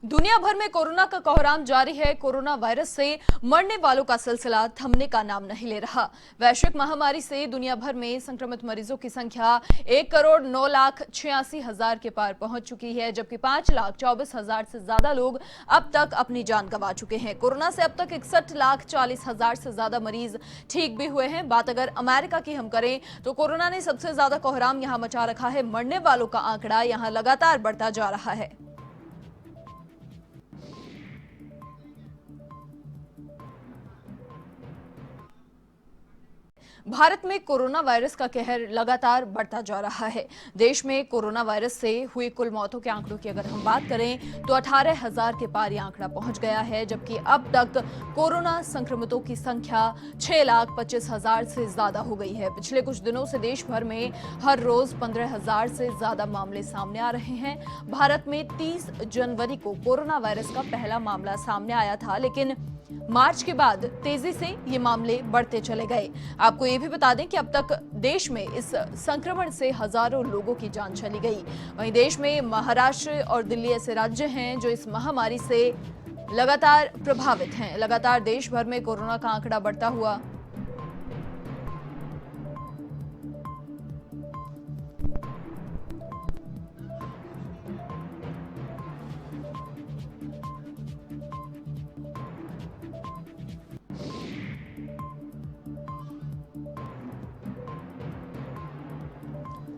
दुनिया भर में कोरोना का कोहराम जारी है। कोरोना वायरस से मरने वालों का सिलसिला थमने का नाम नहीं ले रहा। वैश्विक महामारी से दुनिया भर में संक्रमित मरीजों की संख्या 1,09,86,000 के पार पहुंच चुकी है, जबकि 5,24,000 से ज्यादा लोग अब तक अपनी जान गंवा चुके हैं। कोरोना से अब तक 61,40,000 से ज्यादा मरीज ठीक भी हुए हैं। बात अगर अमेरिका की हम करें तो कोरोना ने सबसे ज्यादा कोहराम यहां मचा रखा है। मरने वालों का आंकड़ा यहां लगातार बढ़ता जा रहा है। भारत में कोरोना वायरस का कहर लगातार बढ़ता जा रहा है। देश में कोरोना वायरस से हुई कुल मौतों के आंकड़ों की अगर हम बात करें तो 18,000 के पार यह आंकड़ा पहुंच गया है, जबकि अब तक कोरोना संक्रमितों की संख्या 6,25,000 से ज्यादा हो गई है। पिछले कुछ दिनों से देश भर में हर रोज 15,000 से ज्यादा मामले सामने आ रहे हैं। भारत में 30 जनवरी को कोरोना वायरस का पहला मामला सामने आया था, लेकिन मार्च के बाद तेजी से ये मामले बढ़ते चले गए। आपको ये भी बता दें कि अब तक देश में इस संक्रमण से हजारों लोगों की जान चली गई। वहीं देश में महाराष्ट्र और दिल्ली ऐसे राज्य हैं जो इस महामारी से लगातार प्रभावित हैं। लगातार देश भर में कोरोना का आंकड़ा बढ़ता हुआ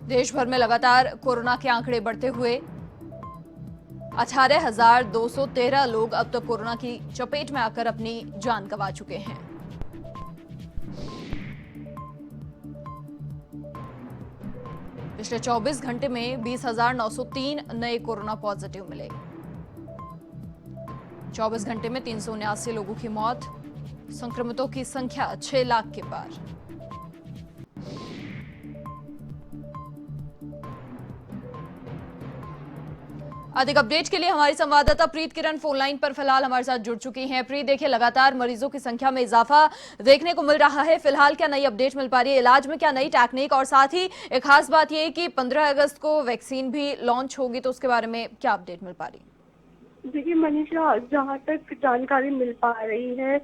देश भर में लगातार कोरोना के आंकड़े बढ़ते हुए 18,213 लोग अब तक कोरोना की चपेट में आकर अपनी जान गंवा चुके हैं। पिछले 24 घंटे में 20,903 नए कोरोना पॉजिटिव मिले। 24 घंटे में 379 लोगों की मौत। संक्रमितों की संख्या 6 लाख के पार। अधिक अपडेट के लिए हमारी संवाददाता प्रीत किरण फोन लाइन पर फिलहाल हमारे साथ जुड़ चुकी हैं। प्रीत, देखिए लगातार मरीजों की संख्या में इजाफा देखने को मिल रहा है। फिलहाल क्या नई अपडेट मिल पा रही है? इलाज में क्या नई टेक्निक, और साथ ही एक खास बात यह है कि 15 अगस्त को वैक्सीन भी लॉन्च होगी, तो उसके बारे में क्या अपडेट मिल पा रही है? देखिए मनीषा, जहाँ तक जानकारी मिल पा रही है,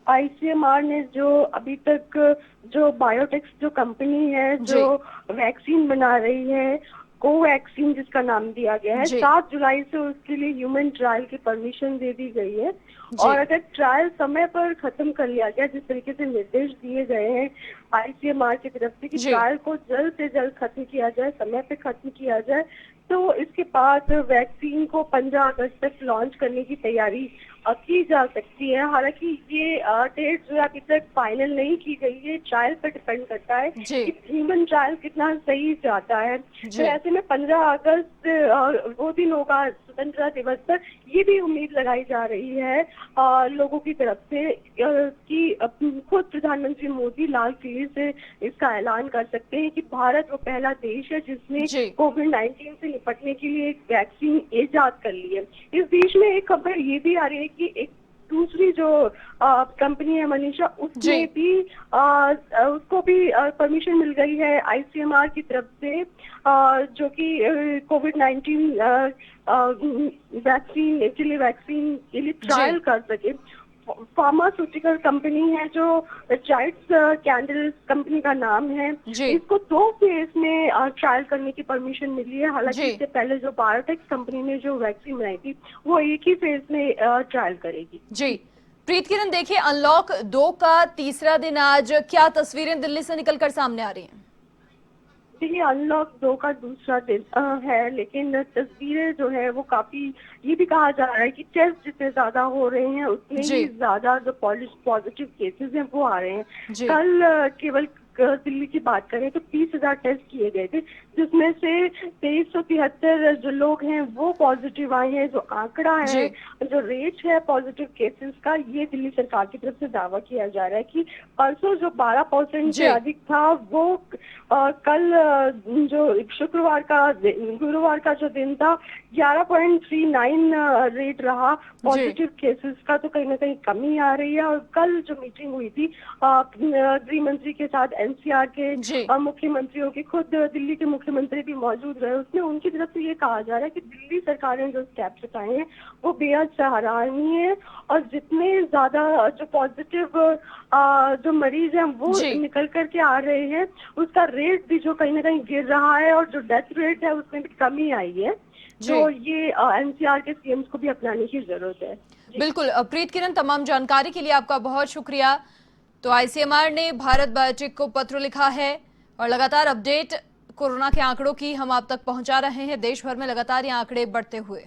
आईसीएमआर ने जो अभी तक जो बायोटेक्स जो कंपनी है जो वैक्सीन बना रही है, कोवैक्सीन जिसका नाम दिया गया है, 7 जुलाई से उसके लिए ह्यूमन ट्रायल की परमिशन दे दी गई है। और अगर ट्रायल समय पर खत्म कर लिया गया, जिस तरीके से निर्देश दिए गए हैं आईसीएमआर की तरफ से कि ट्रायल को जल्द से जल्द खत्म किया जाए, समय पे खत्म किया जाए, तो इसके बाद वैक्सीन को 15 अगस्त तक लॉन्च करने की तैयारी की जा सकती है। हालांकि ये डेट जो अभी तक फाइनल नहीं की गई है, ट्रायल पर डिपेंड करता है कि ह्यूमन ट्रायल कितना सही जाता है। तो ऐसे में 15 अगस्त वो दिन होगा स्वतंत्रता दिवस पर, ये भी उम्मीद लगाई जा रही है लोगों की तरफ से कि खुद प्रधानमंत्री मोदी लाल किले से इसका ऐलान कर सकते हैं कि भारत वो पहला देश है जिसने कोविड-19 से निपटने के लिए एक वैक्सीन इजाद कर ली है। इस बीच में एक खबर ये भी आ रही है कि एक दूसरी जो कंपनी है मनीषा, उसमें भी उसको भी परमिशन मिल गई है आईसीएमआर की तरफ से, जो कि कोविड-19 वैक्सीन के लिए ट्रायल कर सके। फार्मास्यूटिकल कंपनी है जो जाइड्स कैंडल कंपनी का नाम है, इसको 2 फेज में ट्रायल करने की परमिशन मिली है। हालांकि इससे पहले जो बायोटेक्स कंपनी ने जो वैक्सीन बनाई थी वो एक ही फेज में ट्रायल करेगी। जी प्रीत किरण, देखिए अनलॉक 2 का तीसरा दिन आज, क्या तस्वीरें दिल्ली से निकलकर सामने आ रही हैं? देखिए अनलॉक 2 का दूसरा दिन है, लेकिन तस्वीरें जो है वो काफी, ये भी कहा जा रहा है कि टेस्ट जितने ज्यादा हो रहे हैं उतने ही ज्यादा जो पॉजिटिव केसेस हैं वो आ रहे हैं। कल केवल दिल्ली की बात करें तो 30,000 टेस्ट किए गए थे, जिसमें से 2373 जो लोग हैं वो पॉजिटिव आए हैं। जो आंकड़ा है जो रेट है पॉजिटिव केसेस का, ये दिल्ली सरकार की तरफ से दावा किया जा रहा है कि परसों जो 12% से अधिक था, वो कल जो शुक्रवार का गुरुवार का जो दिन था 11.39 रेट रहा पॉजिटिव केसेस का। तो कहीं ना कहीं कमी आ रही है। और कल जो मीटिंग हुई थी गृह मंत्री के साथ, एनसीआर के मुख्यमंत्रियों की, खुद दिल्ली के मुख्यमंत्री भी मौजूद रहे, उसमें उनकी तरफ से ये कहा जा रहा है कि दिल्ली सरकार ने जो स्टेप्स उठाए हैं वो बेहद सराहनीय है। और जितने ज्यादा जो पॉजिटिव जो मरीज हैं वो निकल करके आ रहे हैं, उसका रेट भी जो कहीं ना कहीं गिर रहा है और जो डेथ रेट है उसमें भी कमी आई है। तो ये एनसीआर के सीएम्स को भी अपनाने की जरूरत है। बिल्कुल प्रीत किरण, तमाम जानकारी के लिए आपका बहुत शुक्रिया। तो आईसीएमआर ने भारत बायोटेक को पत्र लिखा है और लगातार अपडेट कोरोना के आंकड़ों की हम आप तक पहुंचा रहे हैं। देश भर में लगातार ये आंकड़े बढ़ते हुए।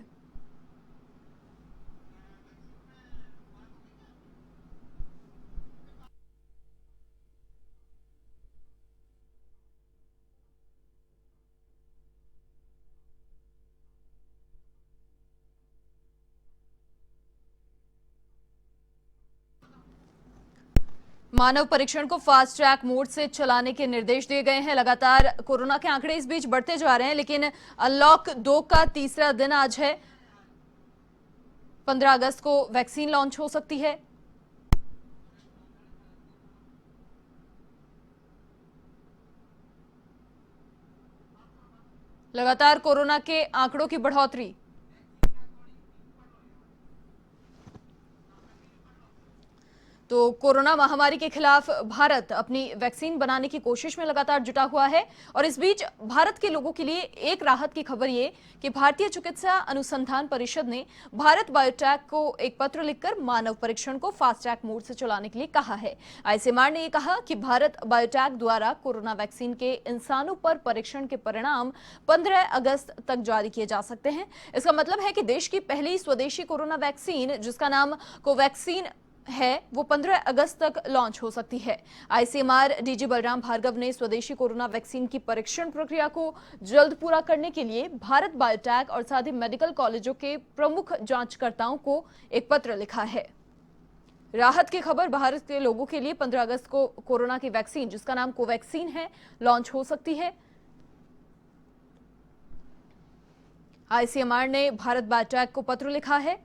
मानव परीक्षण को फास्ट ट्रैक मोड से चलाने के निर्देश दिए गए हैं। लगातार कोरोना के आंकड़े इस बीच बढ़ते जा रहे हैं, लेकिन अनलॉक 2 का तीसरा दिन आज है। 15 अगस्त को वैक्सीन लॉन्च हो सकती है। लगातार कोरोना के आंकड़ों की बढ़ोतरी। तो कोरोना महामारी के खिलाफ भारत अपनी वैक्सीन बनाने की कोशिश में लगातार जुटा हुआ है। और इस बीच भारत के लोगों के लिए एक राहत की खबर ये कि भारतीय चिकित्सा अनुसंधान परिषद ने भारत बायोटेक को एक पत्र लिखकर मानव परीक्षण को फास्ट ट्रैक मोड से चलाने के लिए कहा है। आईसीएमआर ने यह कहा कि भारत बायोटेक द्वारा कोरोना वैक्सीन के इंसानों पर परीक्षण के परिणाम 15 अगस्त तक जारी किए जा सकते हैं। इसका मतलब है कि देश की पहली स्वदेशी कोरोना वैक्सीन, जिसका नाम कोवैक्सीन है, वो 15 अगस्त तक लॉन्च हो सकती है। आईसीएमआर डीजी बलराम भार्गव ने स्वदेशी कोरोना वैक्सीन की परीक्षण प्रक्रिया को जल्द पूरा करने के लिए भारत बायोटेक और साथ ही मेडिकल कॉलेजों के प्रमुख जांचकर्ताओं को एक पत्र लिखा है। राहत की खबर, भारत के लोगों के लिए 15 अगस्त को कोरोना की वैक्सीन, जिसका नाम कोवैक्सीन है, लॉन्च हो सकती है। आईसीएमआर ने भारत बायोटेक को पत्र लिखा है।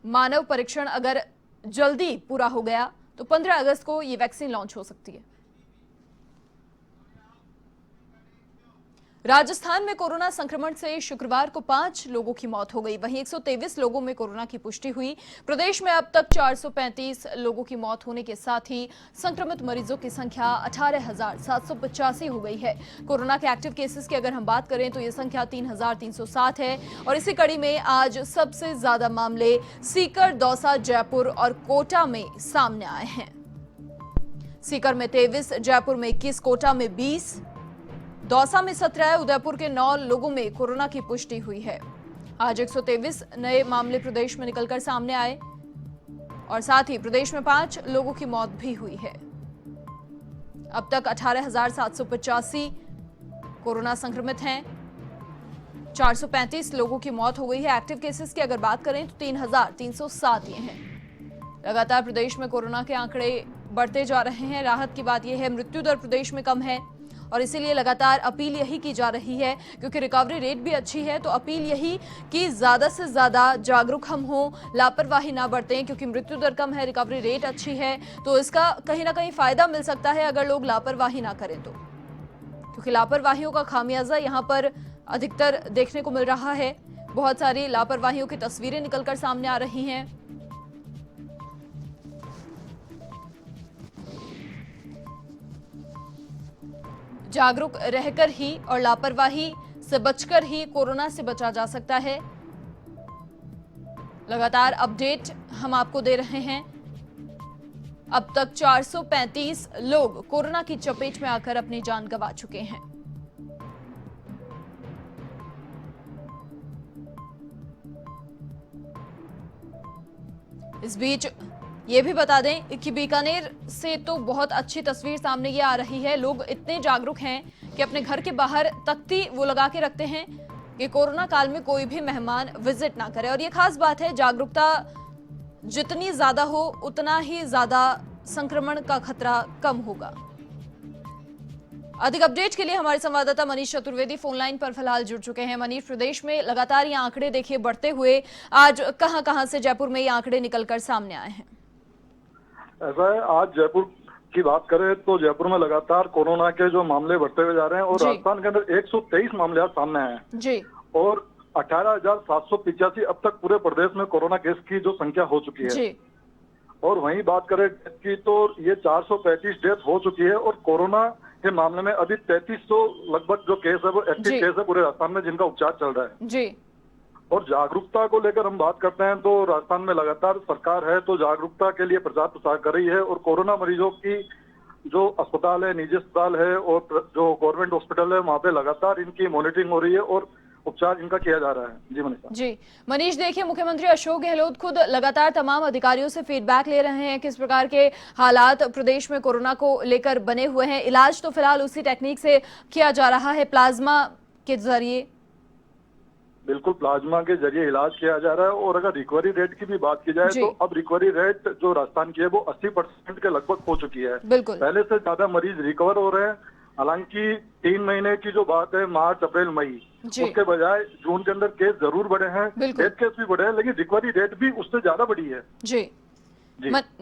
मानव परीक्षण अगर जल्दी पूरा हो गया तो 15 अगस्त को ये वैक्सीन लॉन्च हो सकती है। राजस्थान में कोरोना संक्रमण से शुक्रवार को 5 लोगों की मौत हो गई। वहीं 123 लोगों में कोरोना की पुष्टि हुई। प्रदेश में अब तक 435 लोगों की मौत होने के साथ ही संक्रमित मरीजों की संख्या 18,785 हो गई है। कोरोना के एक्टिव केसेस की अगर हम बात करें तो ये संख्या 3,307 है। और इसी कड़ी में आज सबसे ज्यादा मामले सीकर, दौसा, जयपुर और कोटा में सामने आए हैं। सीकर में 23, जयपुर में 21, कोटा में 20, दौसा में 17, उदयपुर के 9 लोगों में कोरोना की पुष्टि हुई है। आज 123 नए मामले प्रदेश में निकलकर सामने आए और साथ ही प्रदेश में 5 लोगों की मौत भी हुई है। अब तक 18,785 कोरोना संक्रमित हैं। 435 लोगों की मौत हो गई है। एक्टिव केसेस की अगर बात करें तो 3,307 ये हैं। लगातार प्रदेश में कोरोना के आंकड़े बढ़ते जा रहे हैं। राहत की बात यह है, मृत्यु दर प्रदेश में कम है और इसीलिए लगातार अपील यही की जा रही है, क्योंकि रिकवरी रेट भी अच्छी है। तो अपील यही कि ज्यादा से ज्यादा जागरूक हम हों, लापरवाही ना बरतें, क्योंकि मृत्यु दर कम है, रिकवरी रेट अच्छी है। तो इसका कहीं ना कहीं फायदा मिल सकता है अगर लोग लापरवाही ना करें तो, क्योंकि लापरवाहियों का खामियाजा यहाँ पर अधिकतर देखने को मिल रहा है। बहुत सारी लापरवाहियों की तस्वीरें निकलकर सामने आ रही हैं। जागरूक रहकर ही और लापरवाही से बचकर ही कोरोना से बचा जा सकता है। लगातार अपडेट हम आपको दे रहे हैं। अब तक 435 लोग कोरोना की चपेट में आकर अपनी जान गंवा चुके हैं। इस बीच ये भी बता दें कि बीकानेर से तो बहुत अच्छी तस्वीर सामने ये आ रही है। लोग इतने जागरूक हैं कि अपने घर के बाहर तख्ती वो लगा के रखते हैं कि कोरोना काल में कोई भी मेहमान विजिट ना करे। और ये खास बात है, जागरूकता जितनी ज्यादा हो उतना ही ज्यादा संक्रमण का खतरा कम होगा। अधिक अपडेट के लिए हमारे संवाददाता मनीष चतुर्वेदी फोन लाइन पर फिलहाल जुड़ चुके हैं। मनीष, प्रदेश में लगातार ये आंकड़े देखिए बढ़ते हुए, आज कहां से जयपुर में ये आंकड़े निकलकर सामने आए हैं? ऐसा है, आज जयपुर की बात करें तो जयपुर में लगातार कोरोना के जो मामले बढ़ते हुए जा रहे हैं और राजस्थान के अंदर 123 मामले आज सामने आए हैं जी। और 18,785 अब तक पूरे प्रदेश में कोरोना केस की जो संख्या हो चुकी है जी। और वहीं बात करें डेथ की तो ये 435 डेथ हो चुकी है और कोरोना के मामले में अभी 3300 लगभग जो केस है वो एक्टिव केस है पूरे राजस्थान में जिनका उपचार चल रहा है जी। और जागरूकता को लेकर हम बात करते हैं तो राजस्थान में लगातार सरकार है तो जागरूकता के लिए प्रचार प्रसार कर रही है और कोरोना मरीजों की जो अस्पताल है, निजी अस्पताल है और जो गवर्नमेंट हॉस्पिटल है वहाँ पे लगातार इनकी मॉनिटरिंग हो रही है और उपचार इनका किया जा रहा है। जी मनीषा। जी मनीष, देखिए मुख्यमंत्री अशोक गहलोत खुद लगातार तमाम अधिकारियों से फीडबैक ले रहे हैं, किस प्रकार के हालात प्रदेश में कोरोना को लेकर बने हुए हैं। इलाज तो फिलहाल उसी टेक्निक से किया जा रहा है, प्लाज्मा के जरिए। बिल्कुल, प्लाज्मा के जरिए इलाज किया जा रहा है और अगर रिकवरी रेट की भी बात की जाए तो अब रिकवरी रेट जो राजस्थान की है वो 80% के लगभग हो चुकी है। बिल्कुल, पहले से ज्यादा मरीज रिकवर हो रहे हैं। हालांकि 3 महीने की जो बात है, मार्च, अप्रैल, मई, उसके बजाय जून के अंदर केस जरूर बढ़े हैं, डेथ केस भी बढ़े हैं, लेकिन रिकवरी रेट भी उससे ज्यादा बढ़ी है। जी।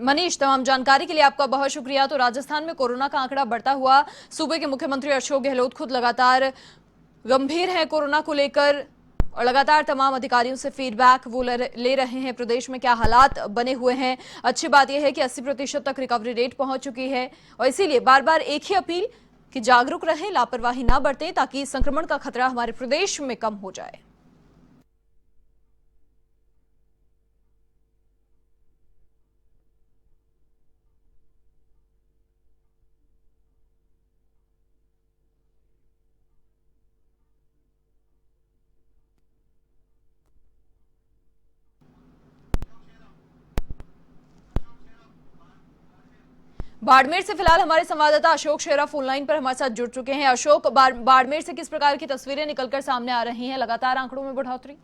मनीष, तमाम जानकारी के लिए आपका बहुत शुक्रिया। तो राजस्थान में कोरोना का आंकड़ा बढ़ता हुआ, सूबे के मुख्यमंत्री अशोक गहलोत खुद लगातार गंभीर है कोरोना को लेकर और लगातार तमाम अधिकारियों से फीडबैक वो ले रहे हैं, प्रदेश में क्या हालात बने हुए हैं। अच्छी बात यह है कि 80% तक रिकवरी रेट पहुंच चुकी है और इसीलिए बार बार एक ही अपील कि जागरूक रहें, लापरवाही ना बरतें ताकि संक्रमण का खतरा हमारे प्रदेश में कम हो जाए। बाड़मेर से फिलहाल हमारे संवाददाता अशोक शेरा फोन लाइन पर हमारे साथ जुड़ चुके हैं। अशोक, बाड़मेर से किस प्रकार की तस्वीरें निकलकर सामने आ रही हैं? लगातार आंकड़ों में बढ़ोतरी।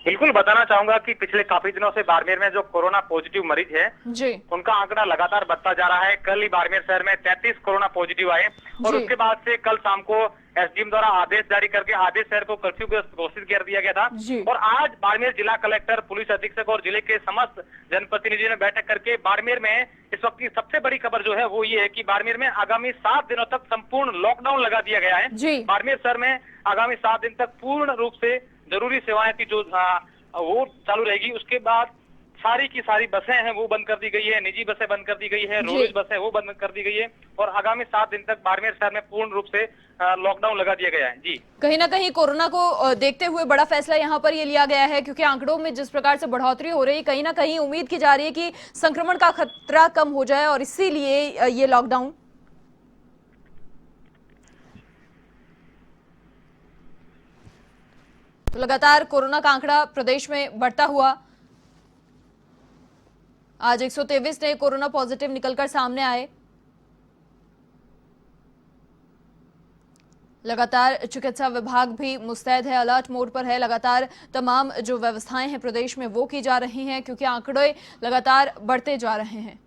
बिल्कुल बताना चाहूंगा कि पिछले काफी दिनों से बाड़मेर में जो कोरोना पॉजिटिव मरीज है जी, उनका आंकड़ा लगातार बढ़ता जा रहा है। कल ही बाड़मेर शहर में 33 कोरोना पॉजिटिव आए और उसके बाद से कल शाम को एसडीएम द्वारा आदेश जारी करके आधे शहर को कर्फ्यू घोषित कर दिया गया था और आज बाड़मेर जिला कलेक्टर, पुलिस अधीक्षक और जिले के समस्त जनप्रतिनिधियों ने बैठक करके बाड़मेर में इस वक्त की सबसे बड़ी खबर जो है वो ये है कि बाड़मेर में आगामी 7 दिनों तक संपूर्ण लॉकडाउन लगा दिया गया है। बाड़मेर शहर में आगामी 7 दिन तक पूर्ण रूप से जरूरी सेवाएं की जो वो चालू रहेगी। उसके बाद सारी की सारी बसें हैं वो बंद कर दी गई है, निजी बसें बंद कर दी गई है, रोडवेज बसें वो बंद कर दी गई है और आगामी 7 दिन तक बाड़मेर शहर में पूर्ण रूप से लॉकडाउन लगा दिया गया है। जी, कहीं ना कहीं कोरोना को देखते हुए बड़ा फैसला यहाँ पर ये लिया गया है क्योंकि आंकड़ों में जिस प्रकार से बढ़ोतरी हो रही है, कहीं ना कहीं उम्मीद की जा रही है कि संक्रमण का खतरा कम हो जाए और इसीलिए ये लॉकडाउन। तो लगातार कोरोना का आंकड़ा प्रदेश में बढ़ता हुआ, आज 123 नए कोरोना पॉजिटिव निकलकर सामने आए। लगातार चिकित्सा विभाग भी मुस्तैद है, अलर्ट मोड पर है। लगातार तमाम जो व्यवस्थाएं हैं प्रदेश में वो की जा रही हैं क्योंकि आंकड़े लगातार बढ़ते जा रहे हैं।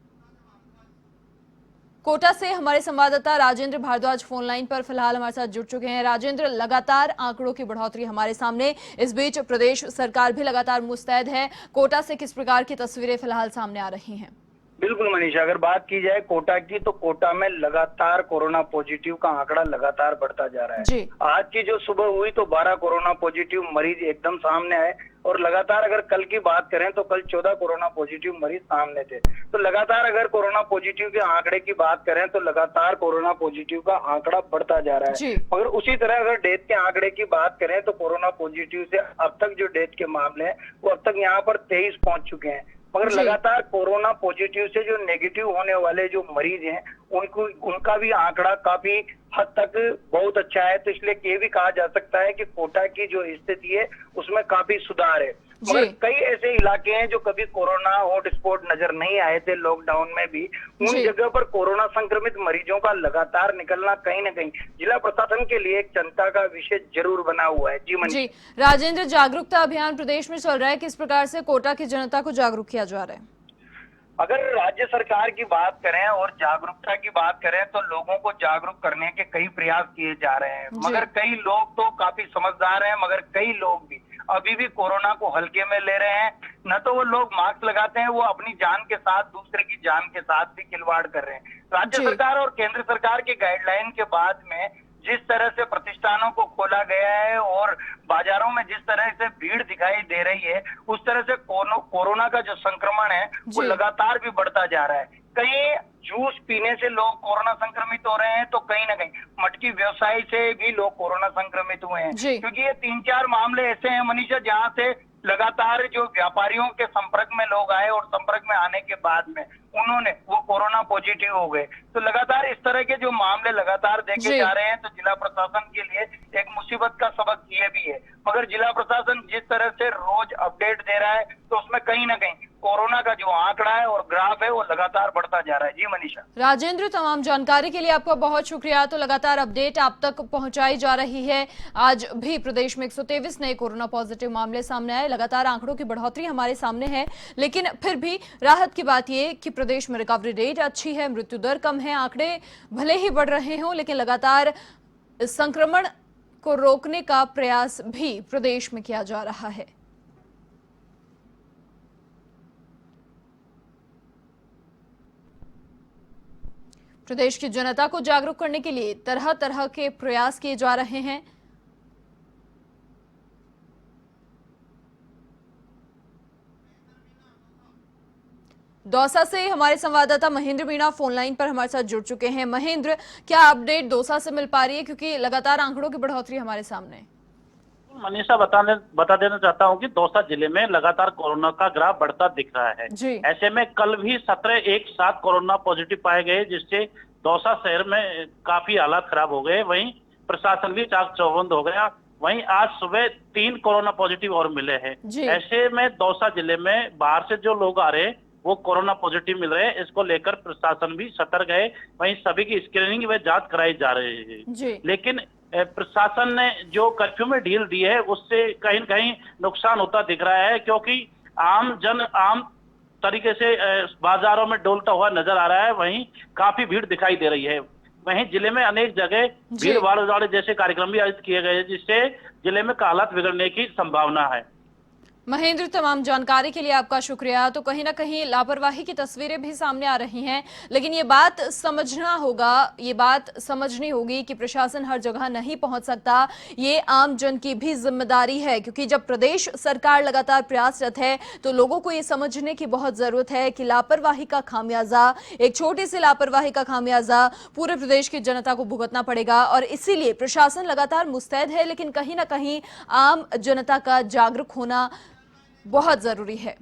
कोटा से हमारे संवाददाता राजेंद्र भारद्वाज फोन लाइन पर फिलहाल हमारे साथ जुड़ चुके हैं। राजेंद्र, लगातार आंकड़ों की बढ़ोतरी हमारे सामने, इस बीच प्रदेश सरकार भी लगातार मुस्तैद है। कोटा से किस प्रकार की तस्वीरें फिलहाल सामने आ रही हैं? बिल्कुल मनीषा, अगर बात की जाए कोटा की तो कोटा में लगातार कोरोना पॉजिटिव का आंकड़ा लगातार बढ़ता जा रहा है जी। आज की जो सुबह हुई तो 12 कोरोना पॉजिटिव मरीज एकदम सामने आए और लगातार अगर कल की बात करें तो कल 14 कोरोना पॉजिटिव मरीज सामने थे। तो लगातार अगर कोरोना पॉजिटिव के आंकड़े की बात करें तो लगातार कोरोना पॉजिटिव का आंकड़ा बढ़ता जा रहा है। मगर उसी तरह अगर डेथ के आंकड़े की बात करें तो कोरोना पॉजिटिव से अब तक जो डेथ के मामले हैं वो अब तक यहाँ पर 23 पहुंच चुके हैं। मगर लगातार कोरोना पॉजिटिव से जो नेगेटिव होने वाले जो मरीज हैं उनका भी आंकड़ा काफी हद तक बहुत अच्छा है। तो इसलिए ये भी कहा जा सकता है कि कोटा की जो स्थिति है उसमें काफी सुधार है। मगर कई ऐसे इलाके हैं जो कभी कोरोना हॉटस्पॉट नजर नहीं आए थे लॉकडाउन में भी, उन जगह पर कोरोना संक्रमित मरीजों का लगातार निकलना कहीं न कहीं जिला प्रशासन के लिए एक चिंता का विषय जरूर बना हुआ है। जी राजेंद्र, जागरूकता अभियान प्रदेश में चल रहा है, किस प्रकार से कोटा की जनता को जागरूक किया जा रहा है? अगर राज्य सरकार की बात करें और जागरूकता की बात करें तो लोगों को जागरूक करने के कई प्रयास किए जा रहे हैं, मगर कई लोग तो काफी समझदार हैं, मगर कई लोग भी अभी भी कोरोना को हल्के में ले रहे हैं। न तो वो लोग मास्क लगाते हैं, वो अपनी जान के साथ दूसरे की जान के साथ भी खिलवाड़ कर रहे हैं। राज्य सरकार और केंद्र सरकार की गाइडलाइन के बाद में जिस तरह से प्रतिष्ठानों को खोला गया है और बाजारों में जिस तरह से भीड़ दिखाई दे रही है, उस तरह से कोरोना का जो संक्रमण है वो लगातार भी बढ़ता जा रहा है। कई जूस पीने से लोग कोरोना संक्रमित हो रहे हैं, तो कहीं ना कहीं मटकी व्यवसाय से भी लोग कोरोना संक्रमित हुए हैं, क्योंकि ये 3-4 मामले ऐसे हैं मनीषा जहां से लगातार जो व्यापारियों के संपर्क में लोग आए और संपर्क में आने के बाद में उन्होंने वो कोरोना पॉजिटिव हो गए। तो लगातार इस तरह के जो मामले लगातार देखे जा रहे हैं, तो जिला प्रशासन के लिए एक मुसीबत का सबक ये भी है। मगर जिला प्रशासन जिस तरह से रोज अपडेट दे रहा है, तो उसमें कहीं ना कहीं कोरोना का जो आंकड़ा है और ग्राफ है वो लगातार बढ़ता जा रहा है। जी मनीषा। राजेंद्र, तमाम जानकारी के लिए आपका बहुत शुक्रिया। तो लगातार अपडेट आप तक पहुंचाई जा रही है। आज भी प्रदेश में 123 नए कोरोना पॉजिटिव मामले सामने आए। लगातार आंकड़ों की बढ़ोतरी हमारे सामने है, लेकिन फिर भी राहत की बात यह कि प्रदेश में रिकवरी रेट अच्छी है, मृत्यु दर कम है। आंकड़े भले ही बढ़ रहे हों, लेकिन लगातार संक्रमण को रोकने का प्रयास भी प्रदेश में किया जा रहा है। प्रदेश की जनता को जागरूक करने के लिए तरह तरह के प्रयास किए जा रहे हैं। दौसा से हमारे संवाददाता महेंद्र मीणा फोन लाइन पर हमारे साथ जुड़ चुके हैं। महेंद्र, क्या अपडेट दौसा से मिल पा रही है, क्योंकि लगातार आंकड़ों की बढ़ोतरी हमारे सामने है? मनीषा, बता देना चाहता हूं कि दौसा जिले में लगातार कोरोना का ग्राफ बढ़ता दिख रहा है। ऐसे में कल भी 17 एक साथ कोरोना पॉजिटिव पाए गए, जिससे दौसा शहर में काफी हालात खराब हो गए। वहीं प्रशासन भी चाक चौबंद हो गया। वहीं आज सुबह 3 कोरोना पॉजिटिव और मिले हैं। ऐसे में दौसा जिले में बाहर से जो लोग आ रहे हैं वो कोरोना पॉजिटिव मिल रहे हैं। इसको लेकर प्रशासन भी सतर्क है। वहीं सभी की स्क्रीनिंग व जांच कराई जा रही है। लेकिन प्रशासन ने जो कर्फ्यू में ढील दी है उससे कहीं न कहीं नुकसान होता दिख रहा है, क्योंकि आम तरीके से बाजारों में डोलता हुआ नजर आ रहा है। वहीं काफी भीड़ दिखाई दे रही है। वहीं जिले में अनेक जगह भीड़ भाड़ जैसे कार्यक्रम भी आयोजित किए गए, जिससे जिले में हालात बिगड़ने की संभावना है। महेंद्र, तमाम जानकारी के लिए आपका शुक्रिया। तो कहीं ना कहीं लापरवाही की तस्वीरें भी सामने आ रही हैं, लेकिन ये बात समझना होगा, ये बात समझनी होगी कि प्रशासन हर जगह नहीं पहुंच सकता। ये आम जन की भी जिम्मेदारी है, क्योंकि जब प्रदेश सरकार लगातार प्रयासरत है तो लोगों को ये समझने की बहुत जरूरत है कि लापरवाही का खामियाजा, एक छोटी सी लापरवाही का खामियाजा पूरे प्रदेश की जनता को भुगतना पड़ेगा। और इसीलिए प्रशासन लगातार मुस्तैद है, लेकिन कहीं ना कहीं आम जनता का जागरूक होना बहुत जरूरी है।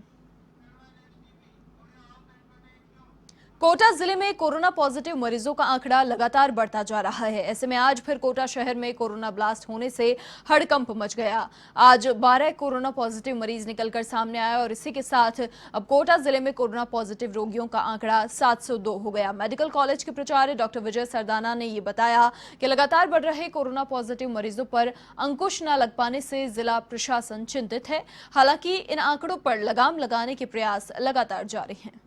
कोटा जिले में कोरोना पॉजिटिव मरीजों का आंकड़ा लगातार बढ़ता जा रहा है। ऐसे में आज फिर कोटा शहर में कोरोना ब्लास्ट होने से हड़कंप मच गया। आज 12 कोरोना पॉजिटिव मरीज निकलकर सामने आया और इसी के साथ अब कोटा जिले में कोरोना पॉजिटिव रोगियों का आंकड़ा 702 हो गया। मेडिकल कॉलेज के प्राचार्य डॉक्टर विजय सरदाना ने ये बताया कि लगातार बढ़ रहे कोरोना पॉजिटिव मरीजों पर अंकुश न लग पाने से जिला प्रशासन चिंतित है। हालांकि इन आंकड़ों पर लगाम लगाने के प्रयास लगातार जारी हैं।